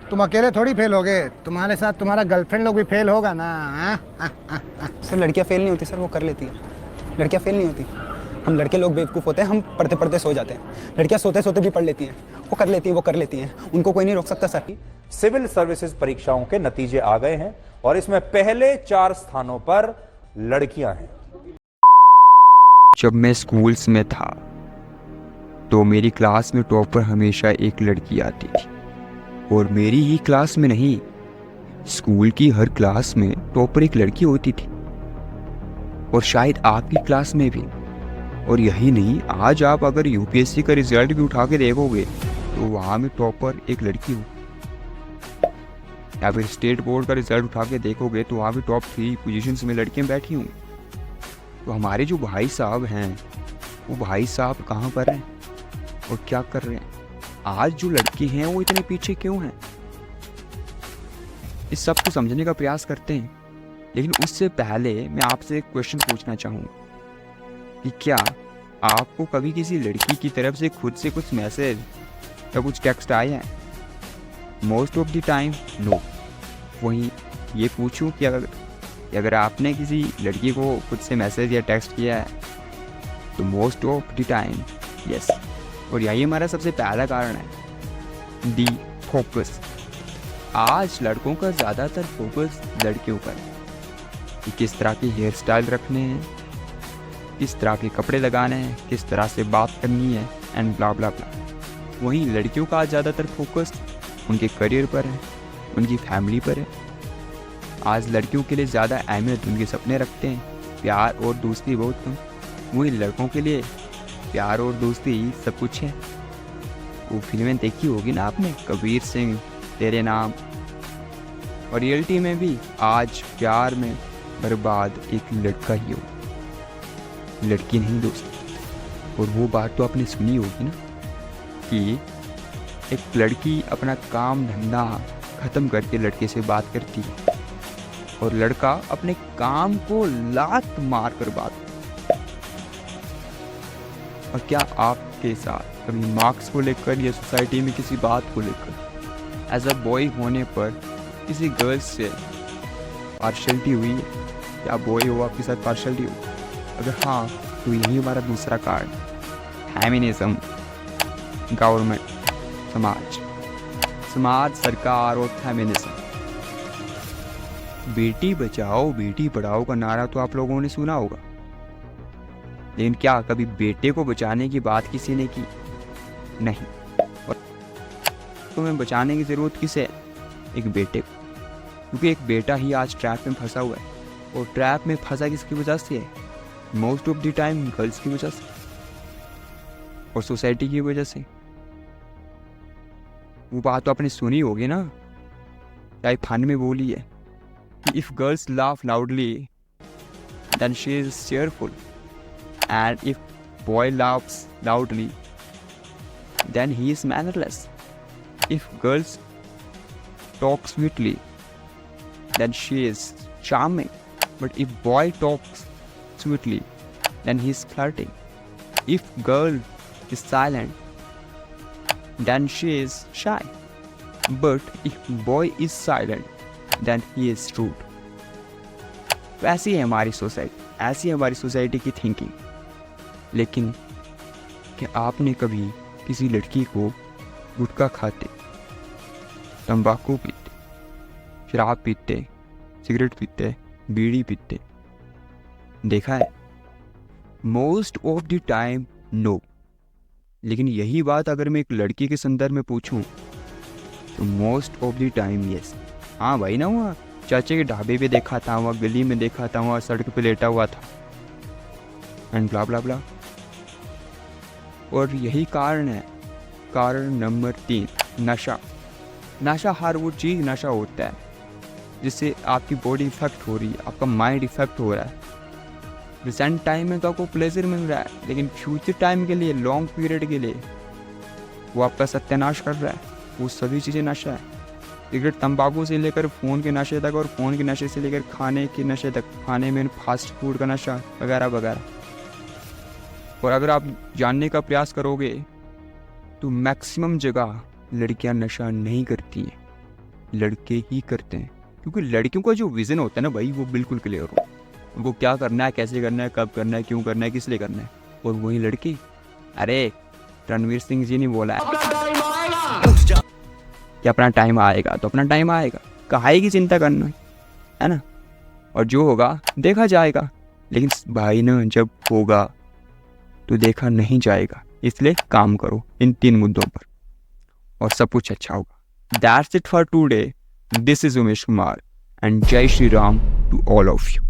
तुम अकेले थोड़ी फेल होगे, तुम्हारे साथ तुम्हारा गर्लफ्रेंड लोग भी फेल होगा ना। सर लड़कियां फेल नहीं होती सर, वो कर लेती है। लड़कियां फेल नहीं होती। हम लड़के लोग बेवकूफ़ होते हैं, हम पढ़ते पढ़ते सो जाते हैं। लड़कियां सोते सोते भी पढ़ लेती हैं। वो कर लेती हैं, वो कर लेती हैं, उनको कोई नहीं रोक सकता सर। सिविल सर्विसेज परीक्षाओं के नतीजे आ गए हैं और इसमें पहले 4 स्थानों पर लड़कियां हैं। जब मैं स्कूल्स में था तो मेरी क्लास में टॉपर हमेशा एक लड़की आती थी, और मेरी ही क्लास में नहीं, स्कूल की हर क्लास में टॉपर एक लड़की होती थी, और शायद आपकी क्लास में भी। और यही नहीं, आज आप अगर यूपीएससी का रिजल्ट भी उठा के देखोगे तो वहाँ में टॉपर एक लड़की हो, या फिर स्टेट बोर्ड का रिजल्ट उठा के देखोगे तो वहाँ भी टॉप 3 पोजीशंस में लड़कियाँ बैठी होंगी। तो हमारे जो भाई साहब हैं, वो भाई साहब कहाँ पर हैं और क्या कर रहे हैं? आज जो लड़के हैं वो इतने पीछे क्यों हैं? इस सब को समझने का प्रयास करते हैं, लेकिन उससे पहले मैं आपसे एक क्वेश्चन पूछना चाहूँगा कि क्या आपको कभी किसी लड़की की तरफ से खुद से कुछ मैसेज या कुछ टेक्स्ट आया है? Most of the time no. वहीं ये पूछूं कि अगर आपने किसी लड़की को खुद से मैसेज या टेक्स्ट किया है तो most of the time yes. और यही हमारा सबसे पहला कारण है, डी फोकस। आज लड़कों का ज़्यादातर फोकस लड़कियों पर है कि किस तरह की हेयर स्टाइल रखने हैं, किस तरह के कपड़े लगाने हैं, किस तरह से बात करनी है, एंड ब्ला ब्ला ब्ला। वहीं लड़कियों का आज ज़्यादातर फोकस उनके करियर पर है, उनकी फैमिली पर है। आज लड़कियों के लिए ज़्यादा अहमियत उनके सपने रखते हैं, प्यार और दोस्ती बहुत कम। वहीं लड़कों के लिए प्यार और दोस्ती सब कुछ है। वो फिल्में देखी होगी ना आपने, कबीर सिंह, तेरे नाम। और रियलिटी में भी आज प्यार में बर्बाद एक लड़का ही हो, लड़की नहीं दोस्त। और वो बात तो आपने सुनी होगी ना कि एक लड़की अपना काम धंधा ख़त्म करके लड़के से बात करती है, और लड़का अपने काम को लात मार कर बात करता है। और क्या आपके साथ कभी मार्क्स को लेकर या सोसाइटी में किसी बात को लेकर एज अ बॉय होने पर किसी गर्ल्स से पार्शलिटी हुई है? क्या बॉय हो आपके साथ पार्शलिटी हो? अगर हाँ तो यही हमारा दूसरा कारण, फेमिनिज्म। गवर्नमेंट, समाज, सरकार और फेमिनिज्म। बेटी बचाओ बेटी पढ़ाओ का नारा तो आप लोगों ने सुना होगा, लेकिन क्या कभी बेटे को बचाने की बात किसी ने की? नहीं। और तुम्हें बचाने की ज़रूरत किसे है? एक बेटे को, क्योंकि एक बेटा ही आज ट्रैप में फंसा हुआ है। और ट्रैप में फंसा किसकी वजह से है? Most of the time girls की वजह से और सोसाइटी की वजह से। वो बात तो आपने सुनी होगी ना, चाहे फन में बोली है कि if girls laugh loudly then she is cheerful, and if boy laughs loudly then he is mannerless. If girls talk sweetly then she is charming, but if boy talks sweetly then he is flirting. If girl is silent then she is shy, but if boy is silent then he is rude. ऐसी है हमारी society, ऐसी है हमारी society की thinking. लेकिन क्या आपने कभी किसी लड़की को गुटखा खाते, तंबाकू पीते, शराब पीते, सिगरेट पीते, बीड़ी पीते देखा है? Most of the time no. लेकिन यही बात अगर मैं एक लड़की के संदर्भ में पूछूं तो most of the time yes. हाँ भाई ना, हुआ चाचे के ढाबे पे देखा था, वहाँ गली में देखा था, वहाँ सड़क पे लेटा हुआ था, एंड ब्ला ब्ला ब्ला। और यही कारण है, कारण नंबर 3, नशा। नशा हर वो चीज़ नशा होता है जिससे आपकी बॉडी इफेक्ट हो रही है, आपका माइंड इफेक्ट हो रहा है। रिसेंट टाइम में तो आपको प्लेजर मिल रहा है, लेकिन फ्यूचर टाइम के लिए, लॉन्ग पीरियड के लिए वो आपका सत्यानाश कर रहा है। वो सभी चीज़ें नशा है। सिगरेट, तंबाकू से लेकर फ़ोन के नशे तक, और फ़ोन के नशे से लेकर खाने के नशे तक, खाने में फास्ट फूड का नशा वगैरह वगैरह। और अगर आप जानने का प्रयास करोगे तो मैक्सिमम जगह लड़कियां नशा नहीं करती हैं, लड़के ही करते हैं, क्योंकि लड़कियों का जो विज़न होता है ना भाई वो बिल्कुल क्लियर हो, उनको क्या करना है, कैसे करना है, कब करना है, क्यों करना है, किस लिए करना है। और वही लड़की, अरे रणवीर सिंह जी ने बोला है कि अपना टाइम आएगा, तो अपना टाइम आएगा, काहे की चिंता करना है ना, और जो होगा देखा जाएगा। लेकिन भाई ना जब होगा तो देखा नहीं जाएगा, इसलिए काम करो इन 3 मुद्दों पर और सब कुछ अच्छा होगा। That's it for today. This is Umesh Kumar and Jai Shri Ram to all of you.